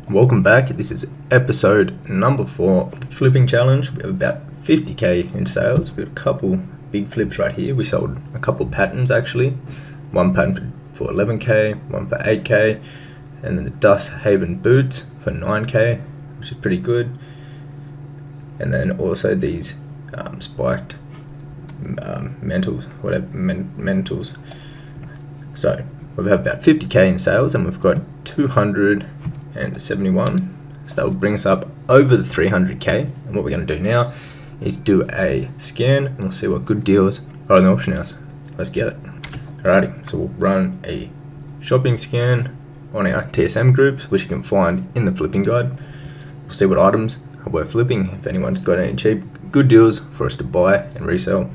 Welcome back. This is episode number 4 of the flipping challenge. We have about 50k in sales. We have a couple big flips right here. We sold a couple patterns actually. One pattern for 11k, one for 8k, and then the Dust Haven boots for 9k, which is pretty good. And then also these spiked mentals. So we have about 50k in sales, and we've got 271, so that will bring us up over the 300k. And what we're going to do now is do a scan, and we'll see what good deals are in the auction house. Let's get it. Alrighty, so we'll run a shopping scan on our TSM groups, which you can find in the flipping guide. We'll see what items are worth flipping, if anyone's got any cheap good deals for us to buy and resell.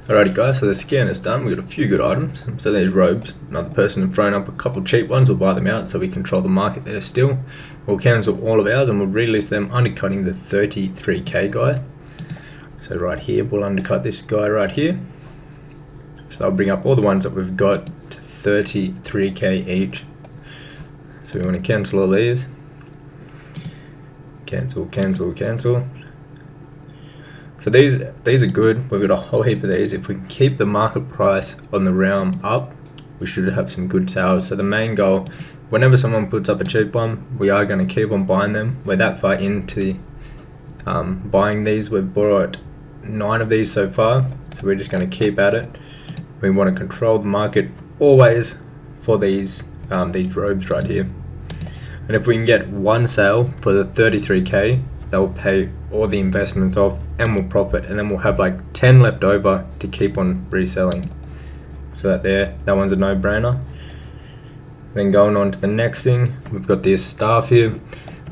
Alrighty guys, so the scan is done. We've got a few good items. So there's robes. Another person has thrown up a couple cheap ones. We'll buy them out so we control the market there still. We'll cancel all of ours and we'll relist them, undercutting the 33k guy. So right here, we'll undercut this guy right here. So that'll bring up all the ones that we've got to 33k each. So we want to cancel all these. Cancel. So these are good. We've got a whole heap of these. If we can keep the market price on the realm up, we should have some good sales. So the main goal, whenever someone puts up a cheap one, we are going to keep on buying them. We're that far into buying these. We've bought 9 of these so far, so we're just going to keep at it. We want to control the market always for these robes right here. And if we can get one sale for the 33k, that will pay all the investments off and we'll profit, and then we'll have like 10 left over to keep on reselling. So that one's a no-brainer. Then going on to the next thing, we've got this staff here.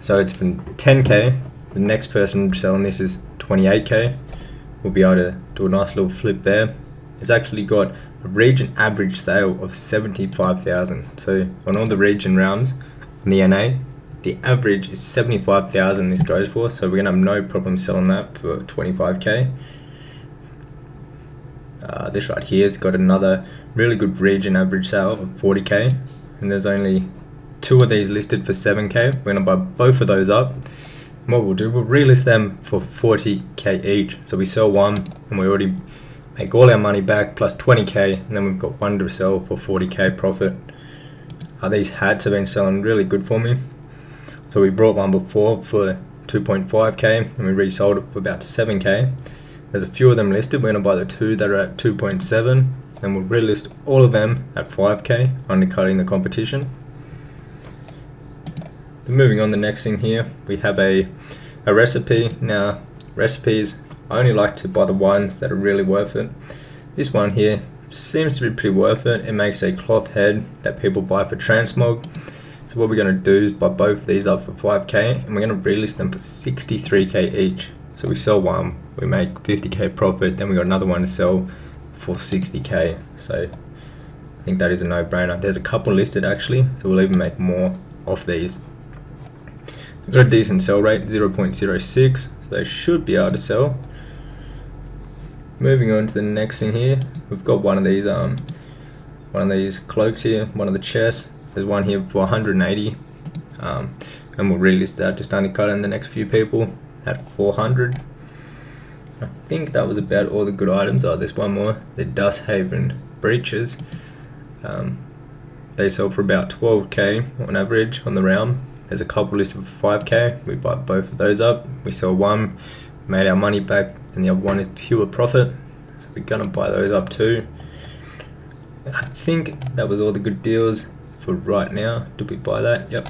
So it's for 10k. The next person selling this is 28k. We'll be able to do a nice little flip there. It's actually got a region average sale of 75,000. So on all the region realms in the NA, the average is 75,000 this goes for, so we're going to have no problem selling that for 25k. This right here has got another really good region average sale of 40k, and there's only 2 of these listed for 7k. We're going to buy both of those up. And what we'll do, we'll relist them for 40k each. So we sell one and we already make all our money back plus 20k, and then we've got one to sell for 40k profit. These hats have been selling really good for me. So we brought one before for 2.5k and we resold it for about 7k. There's a few of them listed. We're going to buy the 2 that are at 2.7 and we'll relist all of them at 5k, undercutting the competition. Then moving on, the next thing here, we have a recipe. Now recipes, I only like to buy the ones that are really worth it. This one here seems to be pretty worth it. It makes a cloth head that people buy for transmog. So what we're going to do is buy both of these up for 5k and we're going to relist them for 63k each. So we sell one, we make 50k profit, then we got another one to sell for 60k. So I think that is a no-brainer. There's a couple listed actually, so we'll even make more off these. We've got a decent sell rate, 0.06, so they should be able to sell. Moving on to the next thing here, we've got one of these cloaks here, one of the chests. There's one here for 180, and we'll relist that, just undercut in the next few people at 400. I think that was about all the good items. There's one more, the Dust Haven breeches. They sell for about 12k on average on the realm. There's a couple listed for 5k. We buy both of those up. We sell one, made our money back, and the other one is pure profit. So we're gonna buy those up too. And I think that was all the good deals for right now. Did we buy that? Yep.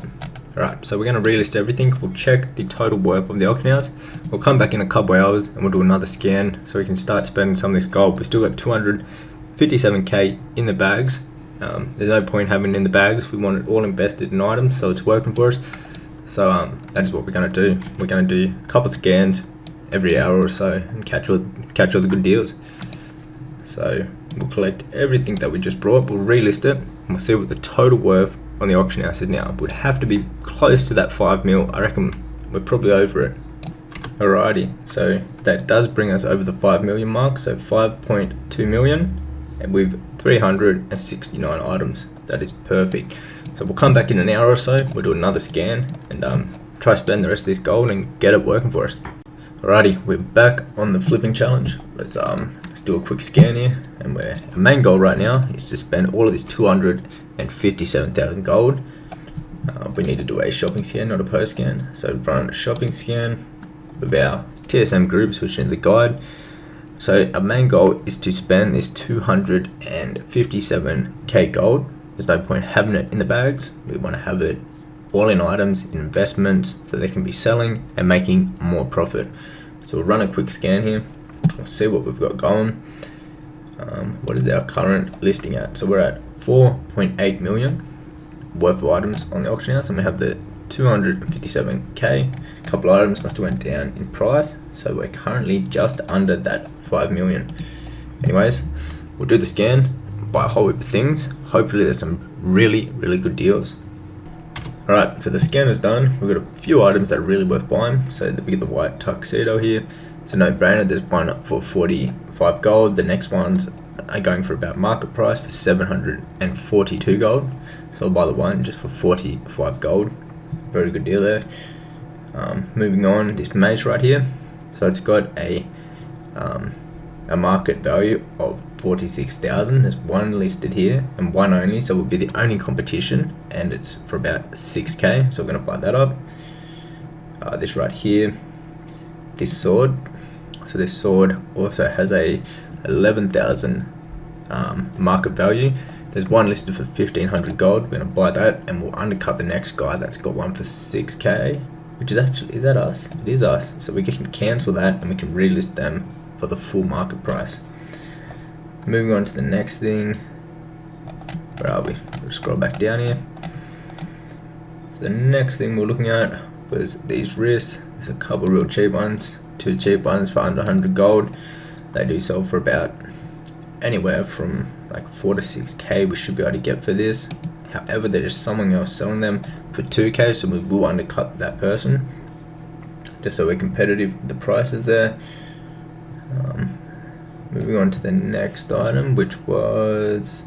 Alright, so we're going to relist everything. We'll check the total worth of the auction house. We'll come back in a couple hours and we'll do another scan so we can start spending some of this gold. We've still got 257k in the bags. There's no point having it in the bags. We want it all invested in items, so it's working for us. So that is what we're going to do. We're going to do a couple scans every hour or so and catch all the good deals. So we'll collect everything that we just brought, we'll relist it, and we'll see what the total worth on the auction house is now. It would have to be close to that 5 mil. I reckon we're probably over it. Alrighty, so that does bring us over the 5 million mark, so 5.2 million, and with 369 items. That is perfect. So we'll come back in an hour or so, we'll do another scan and try to spend the rest of this gold and get it working for us. Alrighty, we're back on the flipping challenge. Let's do a quick scan here, and our main goal right now is to spend all of this 257,000 gold. We need to do a shopping scan, not a post scan. So run a shopping scan with our TSM Group, which is the guide. So our main goal is to spend this 257k gold. There's no point having it in the bags. We want to have it all in items, in investments, so they can be selling and making more profit. So we'll run a quick scan here. We'll see what we've got going. What is our current listing at? So we're at 4.8 million worth of items on the auction house, and we have the 257k. A couple of items must have went down in price, so we're currently just under that 5 million. Anyways, we'll do the scan, buy a whole heap of things. Hopefully there's some really good deals. Alright, so the scan is done. We've got a few items that are really worth buying. So we get the white tuxedo here. It's a no-brainer. There's one up for 45 gold. The next ones are going for about market price for 742 gold. So I'll buy the one just for 45 gold. Very good deal there. Moving on, this mace right here. So it's got a market value of 46,000. There's one listed here and one only, so it will be the only competition, and it's for about 6k, so we're going to buy that up. This right here, this sword, so this sword also has a 11,000 market value. There's one listed for 1,500 gold. We're going to buy that, and we'll undercut the next guy that's got one for 6k, which is actually, is that us? It is us, so we can cancel that and we can relist them for the full market price. Moving on to the next thing. Where are we? We'll scroll back down here. So the next thing we're looking at was these wrists. There's a couple real cheap ones, two cheap ones for under 100 gold. They do sell for about anywhere from like 4 to 6k we should be able to get for this. However, there is someone else selling them for 2k, so we will undercut that person just so we're competitive with the prices there. Moving on to the next item, which was,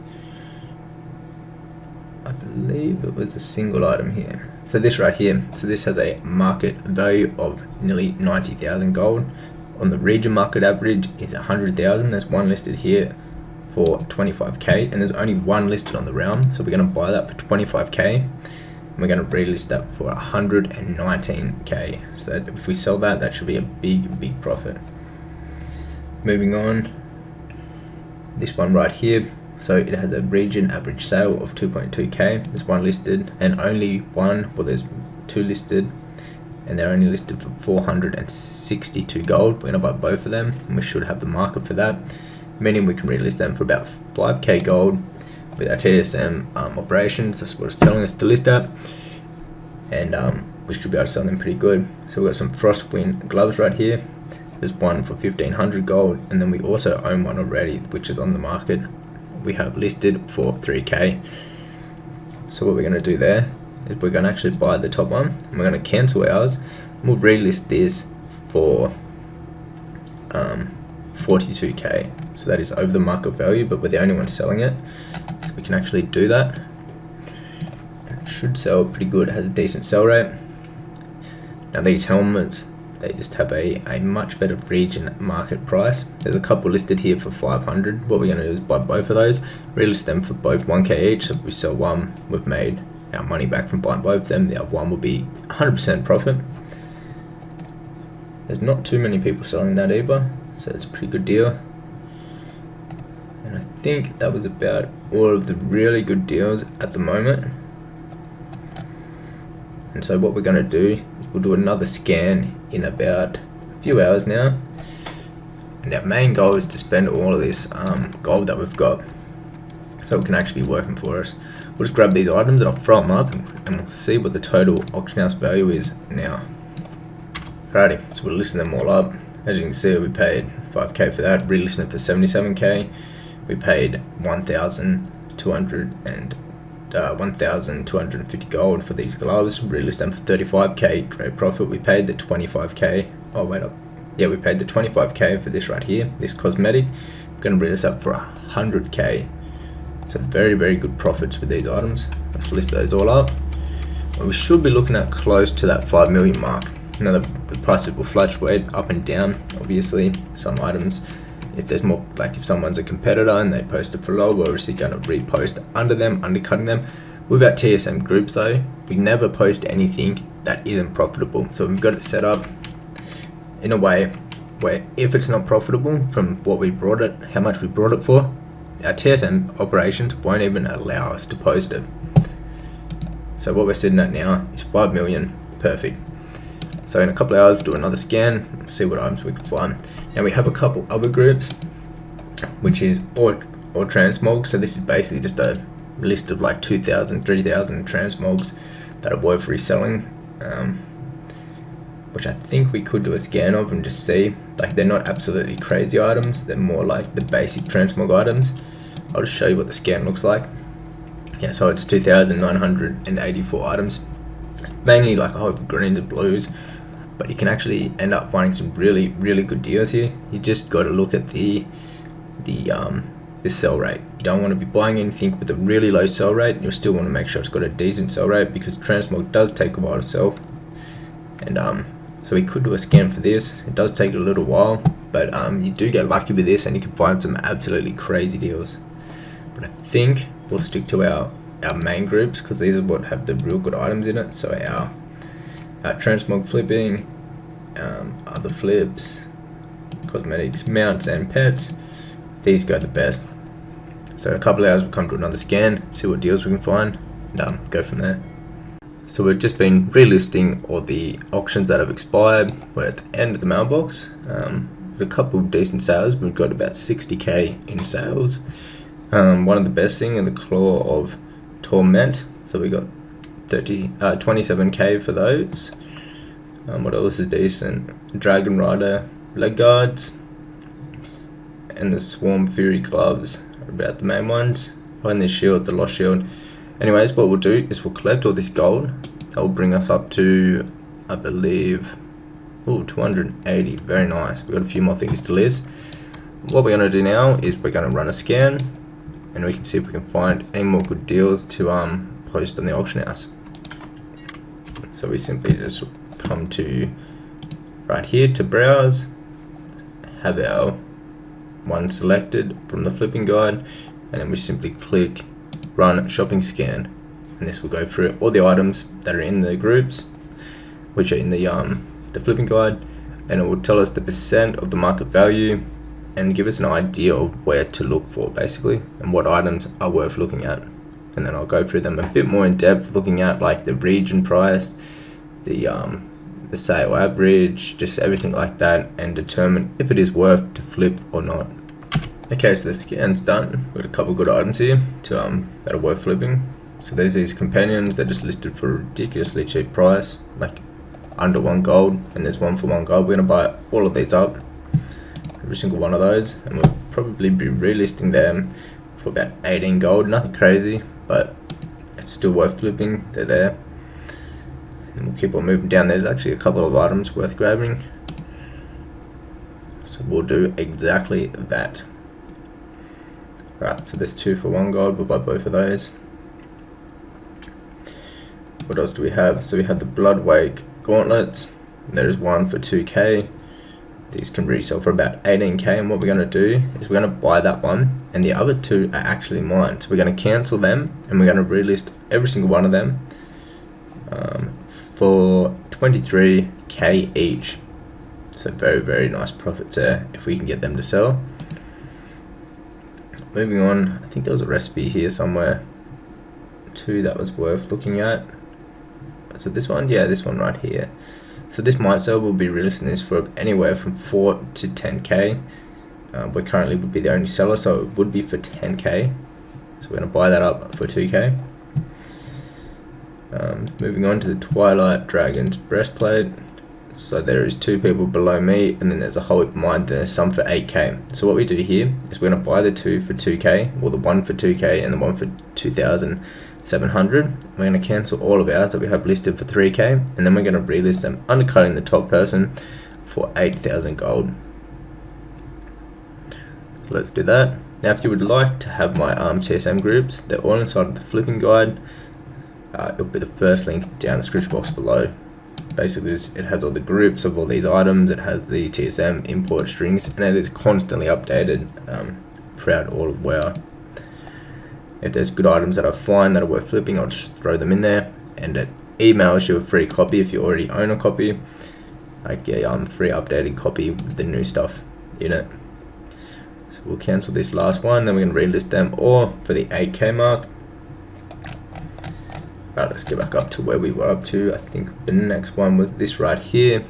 I believe it was a single item here. So this right here, so this has a market value of nearly 90,000 gold. On the region market average is 100,000. There's one listed here for 25k, and there's only one listed on the realm, so we're going to buy that for 25k, and we're going to relist that for 119k. So that if we sell that, that should be a big profit. Moving on, this one right here, so it has a region average sale of 2.2k. There's one listed and only one, well there's two listed, and they're only listed for 462 gold. We're going to buy both of them, and we should have the market for that, meaning we can relist them for about 5k gold with our TSM operations. That's what it's telling us to list at, and we should be able to sell them pretty good. So we've got some Frostwind gloves right here. There's one for 1,500 gold, and then we also own one already, which is on the market. We have listed for 3k. So what we're going to do there is we're going to actually buy the top one, and we're going to cancel ours, and we'll relist this for 42k. So that is over the market value, but we're the only one selling it, so we can actually do that. It should sell pretty good. It has a decent sell rate. Now these helmets, they just have a much better region market price. There's a couple listed here for 500. What we're going to do is buy both of those, relist them for both 1k each. So if we sell one, we've made our money back from buying both of them. The other one will be 100% profit. There's not too many people selling that either, so it's a pretty good deal. And I think that was about all of the really good deals at the moment. And so what we're going to do is we'll do another scan in about a few hours now, and our main goal is to spend all of this gold that we've got, so it can actually be working for us. We'll just grab these items and I'll throw them up, and we'll see what the total auction house value is now. Alrighty, so we'll listen them all up. As you can see, we paid 5k for that, relisting it for 77k. We paid 1,250 gold for these gloves, relist them for 35k, great profit. We paid the 25k, oh wait up, yeah, we paid the 25k for this right here, this cosmetic. We're going to relist up for 100k, so very good profits with these items. Let's list those all up. We should be looking at close to that 5 million mark. Now the prices will fluctuate up and down. Obviously, some items, if there's more, like if someone's a competitor and they post it for low, we're obviously going to repost under them, undercutting them. With our TSM groups though, we never post anything that isn't profitable. So we've got it set up in a way where if it's not profitable from what we brought it, how much we brought it for, our TSM operations won't even allow us to post it. So what we're sitting at now is 5 million, perfect. So in a couple of hours, we'll do another scan, see what items we can find. Now we have a couple other groups, which is or transmog. So this is basically just a list of like 2,000, 3,000 transmogs that are worth reselling, which I think we could do a scan of and just see. Like they're not absolutely crazy items, they're more like the basic transmog items. I'll just show you what the scan looks like. Yeah, so it's 2,984 items, mainly like a whole of greens and blues, but you can actually end up finding some really good deals here. You just got to look at the sell rate. You don't want to be buying anything with a really low sell rate. You'll still want to make sure it's got a decent sell rate, because transmog does take a while to sell. And so we could do a scan for this. It does take a little while, but you do get lucky with this and you can find some absolutely crazy deals. But I think we'll stick to our main groups, because these are what have the real good items in it. So our transmog flipping, other flips, cosmetics, mounts and pets, these go the best. So in a couple of hours we'll come to another scan, see what deals we can find, and go from there. So we've just been relisting all the auctions that have expired. We're at the end of the mailbox. With a couple of decent sales, we've got about 60k in sales. One of the best thing in the Claw of Torment, so we got 27k for those. What else is decent? Dragon Rider leg guards and the Swarm Fury gloves are about the main ones. And the shield, the Lost Shield. Anyways, what we'll do is we'll collect all this gold. That will bring us up to, I believe, 280. Very nice. We've got a few more things to list. What we're going to do now is we're going to run a scan, and we can see if we can find any more good deals to post on the auction house. So we simply just come to right here to browse, have our one selected from the flipping guide, and then we simply click run shopping scan, and this will go through all the items that are in the groups, which are in the flipping guide, and it will tell us the percent of the market value and give us an idea of where to look for, basically, and what items are worth looking at. And then I'll go through them a bit more in depth, looking at like the region price, the sale average, just everything like that, and determine if it is worth to flip or not. Okay, so the scan's done. We've got a couple good items here that are worth flipping. So there's these companions, they're just listed for a ridiculously cheap price, like under 1 gold, and there's 1 for 1 gold. We're gonna buy all of these up, every single one of those, and we'll probably be relisting them for about 18 gold. Nothing crazy, but it's still worth flipping. They're there. And we'll keep on moving down. There's actually a couple of items worth grabbing, so we'll do exactly that. Right, so there's 2 for 1 gold. We'll buy both of those. What else do we have? So we have the Bloodwake gauntlets. There's 1 for 2k. These can resell for about 18k, and what we're going to do is we're going to buy that one, and the other 2 are actually mine. So we're going to cancel them, and we're going to relist every single one of them for 23k each. So very nice profits there if we can get them to sell. Moving on, I think there was a recipe here somewhere, 2 that was worth looking at. So this one, yeah, this one right here. So this might sell. We'll be relisting this for anywhere from 4 to 10k. We currently would be the only seller, so it would be for 10k. So we're going to buy that up for 2k. Moving on to the Twilight Dragon's breastplate. So there is 2 people below me, and then there's a whole heap of mine. There's some for 8k. So what we do here is we're going to buy the 2 for 2k, or the 1 for 2k and the 1 for 2,700. We're going to cancel all of ours that we have listed for 3k, and then we're going to relist them, undercutting the top person for 8,000 gold. So let's do that. Now if you would like to have my TSM groups, they're all inside of the flipping guide. it'll be the first link down the description box below. Basically, it has all the groups of all these items, it has the TSM import strings, and it is constantly updated throughout all of WoW. If there's good items that I find that are worth flipping, I'll just throw them in there, and it emails you a free copy if you already own a copy. Like, yeah, free updated copy with the new stuff in it. So we'll cancel this last one, then we're going to relist them all for the 8k mark. Right, let's get back up to where we were up to. I think the next one was this right here.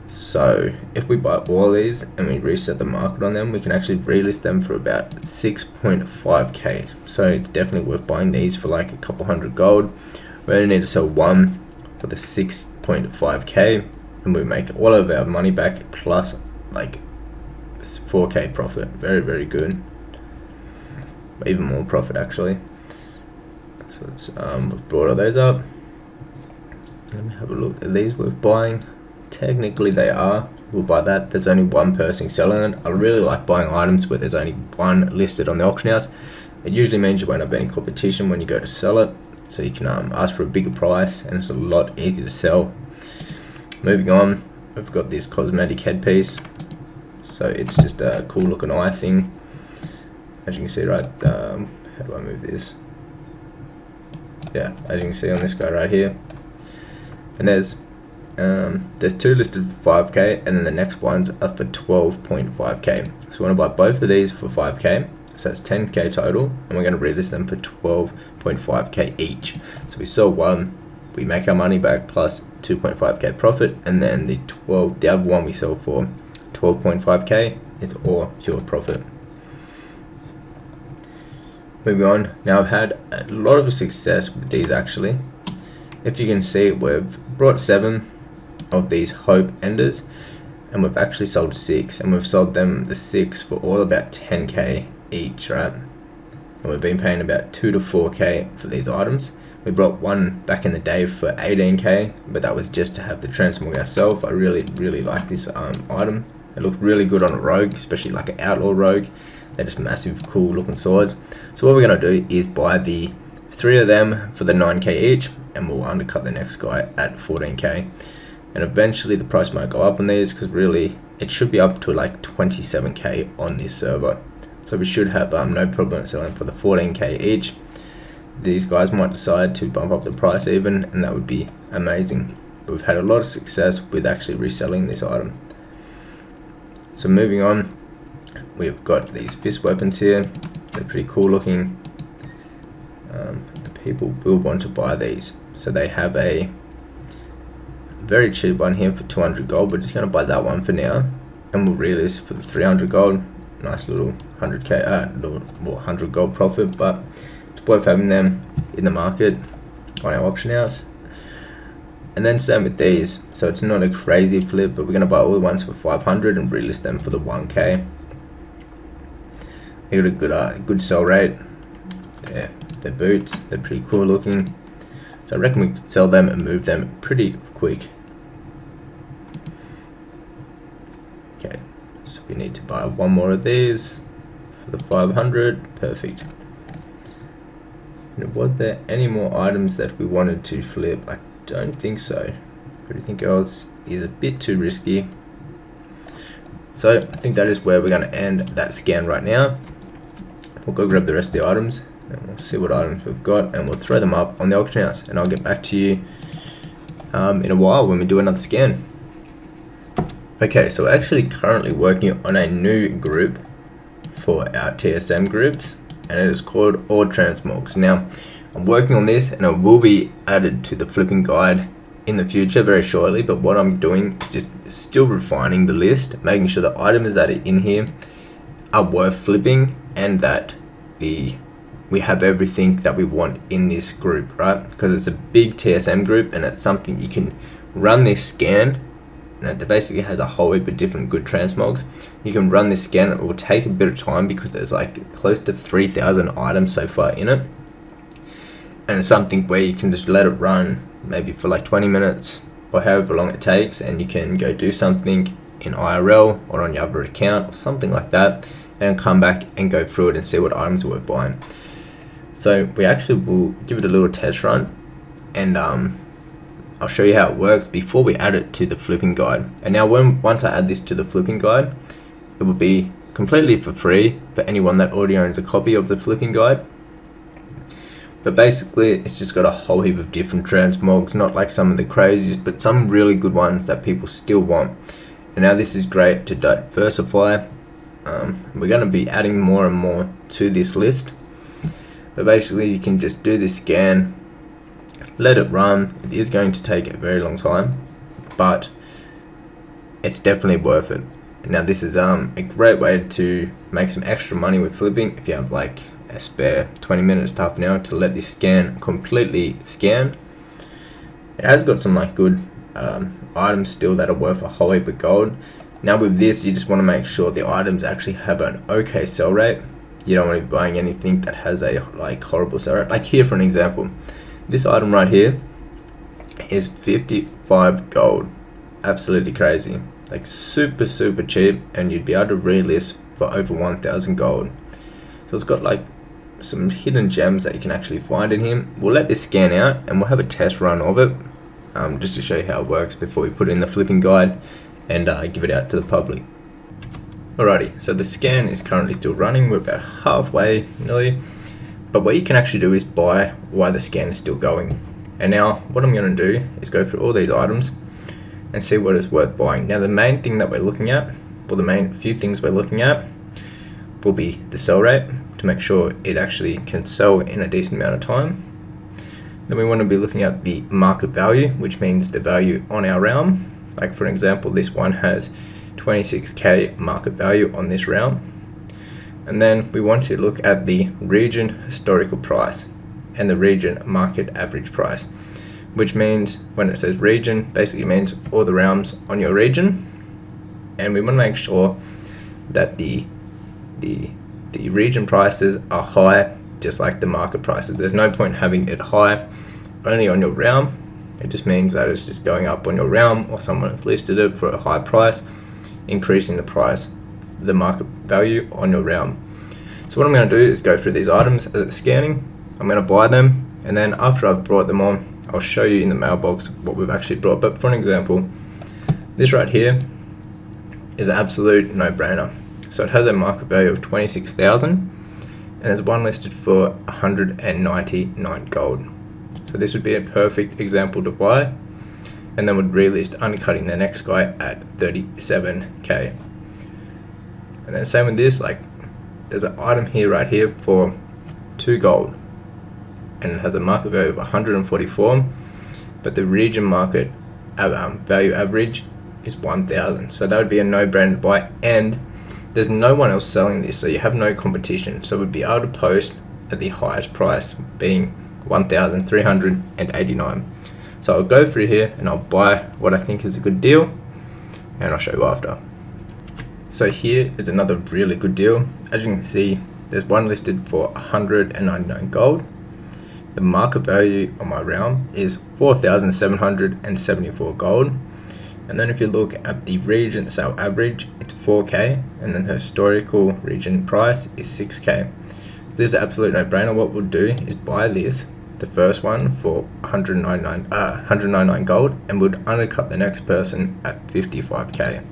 So if we buy all these and we reset the market on them, we can actually relist them for about 6.5k. So it's definitely worth buying these for like a couple hundred gold. We only need to sell one for the 6.5k, and we make all of our money back plus like 4k profit. Very, very good. Even more profit actually. So let's we've brought all those up. Let me have a look. Are these worth buying? Technically they are. We'll buy that. There's only one person selling it. I really like buying items where there's only one listed on the auction house. It usually means you won't have any competition when you go to sell it, so you can ask for a bigger price, and it's a lot easier to sell. Moving on, we've got this cosmetic headpiece. So it's just a cool looking eye thing. As you can see, right, how do I move this? Yeah, as you can see on this guy right here. And there's two listed for 5k, and then the next ones are for 12.5k. So we want to buy both of these for 5k, so that's 10k total, and we're going to relist them for 12.5k each. So we sell one, we make our money back plus 2.5k profit, and then the other one we sell for 12.5k is all pure profit. Moving on, now I've had a lot of success with these actually. If you can see, we've brought 7 of these Hope Enders, and we've actually sold 6, and we've sold them the 6 for all about 10k each, right? And we've been paying about 2 to 4k for these items. We brought one back in the day for 18k, but that was just to have the transmog ourselves. I really like this item. It looked really good on a rogue, especially like an outlaw rogue. They're just massive, cool looking swords. So what we're going to do is buy the 3 of them for the 9k each, and we'll undercut the next guy at 14k. And eventually the price might go up on these, because really it should be up to like 27k on this server. So we should have no problem selling for the 14k each. These guys might decide to bump up the price even, and that would be amazing. But we've had a lot of success with actually reselling this item. So moving on, we've got these fist weapons here. They're pretty cool looking. People will want to buy these. So they have a very cheap one here for 200 gold. We're just going to buy that one for now, and we'll relist for the 300 gold. Nice little 100 gold profit, but it's worth having them in the market on our auction house. And then same with these, so it's not a crazy flip, but we're going to buy all the ones for 500 and relist them for the 1k. They got a good sell rate. Yeah, their boots, they're pretty cool looking. So I reckon we could sell them and move them pretty quick. Okay, so we need to buy one more of these for the 500. Perfect. And was there any more items that we wanted to flip? I don't think so. Everything else is a bit too risky. So I think that is where we're going to end that scan right now. We'll go grab the rest of the items, and we'll see what items we've got, and we'll throw them up on the auction house, and I'll get back to you in a while when we do another scan. Okay, so we're actually currently working on a new group for our TSM groups, and it is called All Transmogs. Now, I'm working on this, and it will be added to the flipping guide in the future very shortly, but what I'm doing is just still refining the list, making sure the items that are in here are worth flipping, and that we have everything that we want in this group, right? Because it's a big TSM group, and it's something you can run this scan, and it basically has a whole heap of different good transmogs. You can run this scan. It will take a bit of time because there's like close to 3,000 items so far in it, and it's something where you can just let it run maybe for like 20 minutes or however long it takes, and you can go do something in IRL or on your other account or something like that, and come back and go through it and see what items are worth buying. So we actually will give it a little test run, and I'll show you how it works before we add it to the flipping guide. And now once I add this to the flipping guide, it will be completely for free for anyone that already owns a copy of the flipping guide. But basically it's just got a whole heap of different transmogs, not like some of the crazies, but some really good ones that people still want. And now this is great to diversify. We're going to be adding more and more to this list. But basically you can just do this scan, let it run. It is going to take a very long time, but it's definitely worth it. Now this is a great way to make some extra money with flipping if you have like a spare 20 minutes to half an hour to let this scan completely scan. It has got some like good items still that are worth a whole heap of gold. Now with this, you just want to make sure the items actually have an okay sell rate. You don't want to be buying anything that has a like horrible sell rate. Like here for an example, this item right here is 55 gold. Absolutely crazy. Like super cheap, and you'd be able to relist for over 1,000 gold. So it's got like some hidden gems that you can actually find in here. We'll let this scan out and we'll have a test run of it, just to show you how it works before we put it in the flipping guide and give it out to the public. Alrighty, so the scan is currently still running. We're about halfway nearly, but what you can actually do is buy while the scan is still going. And now what I'm going to do is go through all these items and see what is worth buying. Now the main thing that we're looking at, or the main few things we're looking at, will be the sell rate to make sure it actually can sell in a decent amount of time. Then we want to be looking at the market value, which means the value on our realm. Like for example, this one has 26k market value on this realm. And then we want to look at the region historical price and the region market average price, which means when it says region, basically means all the realms on your region. And we want to make sure that the region prices are high, just like the market prices. There's no point having it high only on your realm. It just means that it's just going up on your realm, or someone has listed it for a high price, increasing the price, the market value on your realm. So what I'm going to do is go through these items as it's scanning. I'm going to buy them, and then after I've brought them on, I'll show you in the mailbox what we've actually brought. But for an example, this right here is an absolute no-brainer. So it has a market value of 26,000, and there's one listed for 199 gold. So this would be a perfect example to buy, and then would relist undercutting the next guy at 37k. And then same with this, like there's an item here right here for 2 gold, and it has a market value of 144, but the region market value average is 1,000. So that would be a no-brainer to buy, and there's no one else selling this, so you have no competition. So we'd be able to post at the highest price, being 1,389. So I'll go through here and I'll buy what I think is a good deal, and I'll show you after. So here is another really good deal. As you can see, there's one listed for 199 gold. The market value on my realm is 4,774 gold. And then if you look at the region sale average, it's 4k, and then the historical region price is 6k. So this is an absolute no-brainer. What we'll do is buy this, the first one, for 199 gold, and would undercut the next person at 55k.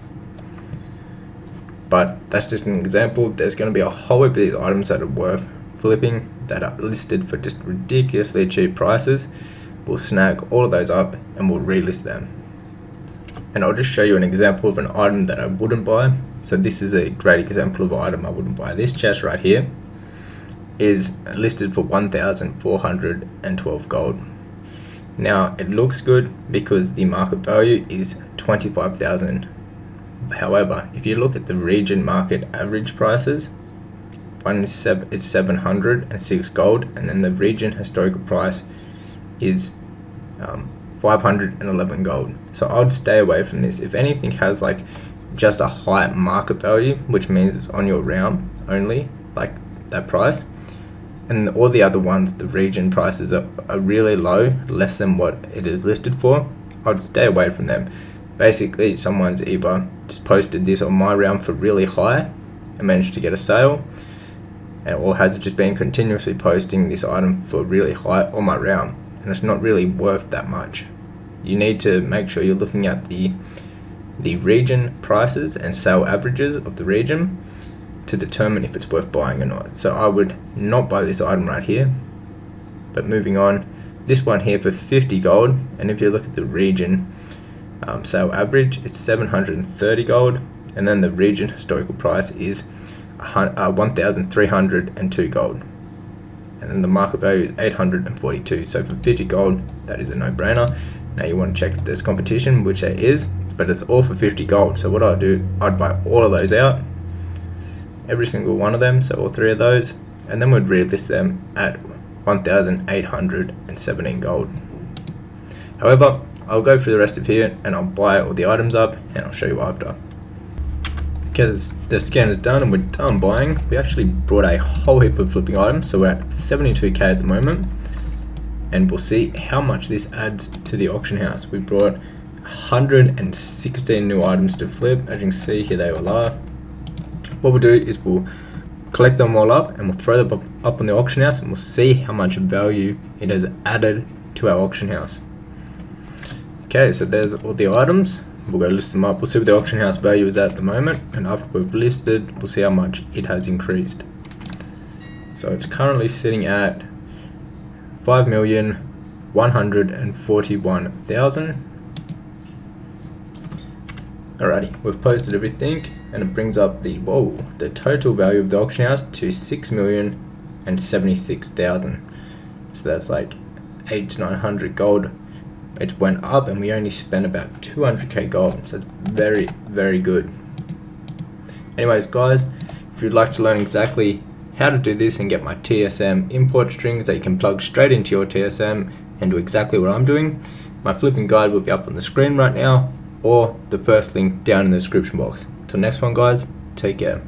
But that's just an example. There's going to be a whole heap of these items that are worth flipping that are listed for just ridiculously cheap prices. We'll snag all of those up and we'll relist them. And I'll just show you an example of an item that I wouldn't buy. So this is a great example of an item I wouldn't buy. This chest right here is listed for 1,412 gold. Now it looks good because the market value is 25,000. However, if you look at the region market average prices, it's 706 gold, and then the region historical price is 511 gold. So I would stay away from this. If anything has like just a high market value, which means it's on your realm only, like that price, and all the other ones, the region prices are really low, less than what it is listed for, I'd stay away from them. Basically, someone's either just posted this on my realm for really high and managed to get a sale, or has it just been continuously posting this item for really high all my round, and it's not really worth that much. You need to make sure you're looking at the region prices and sale averages of the region to determine if it's worth buying or not. So I would not buy this item right here. But moving on, this one here for 50 gold, and if you look at the region sale average, it's 730 gold, and then the region historical price is 1,302 gold, and then the market value is 842. So for 50 gold, that is a no-brainer. Now you want to check if there's competition, which there is, but it's all for 50 gold. So what I'd do, I'd buy all of those out, every single one of them, so all three of those, and then we'd relist them at 1,817 gold. However, I'll go through the rest of here and I'll buy all the items up and I'll show you after. Okay, the scan is done and we're done buying. We actually brought a whole heap of flipping items, so we're at 72k at the moment, and we'll see how much this adds to the auction house. We brought 116 new items to flip. As you can see here, they all are. What we'll do is we'll collect them all up and we'll throw them up on the auction house, and we'll see how much value it has added to our auction house. Okay, so there's all the items. We'll go list them up. We'll see what the auction house value is at the moment, and after we've listed, we'll see how much it has increased. So it's currently sitting at 5,141,000. Alrighty, we've posted everything, and it brings up the total value of the auction house to 6,076,000. So that's like 800 to 900 gold. It went up, and we only spent about 200k gold. So it's very, very good. Anyways, guys, if you'd like to learn exactly how to do this and get my TSM import strings that you can plug straight into your TSM and do exactly what I'm doing, my flipping guide will be up on the screen right now, or the first link down in the description box. Till next one, guys, take care.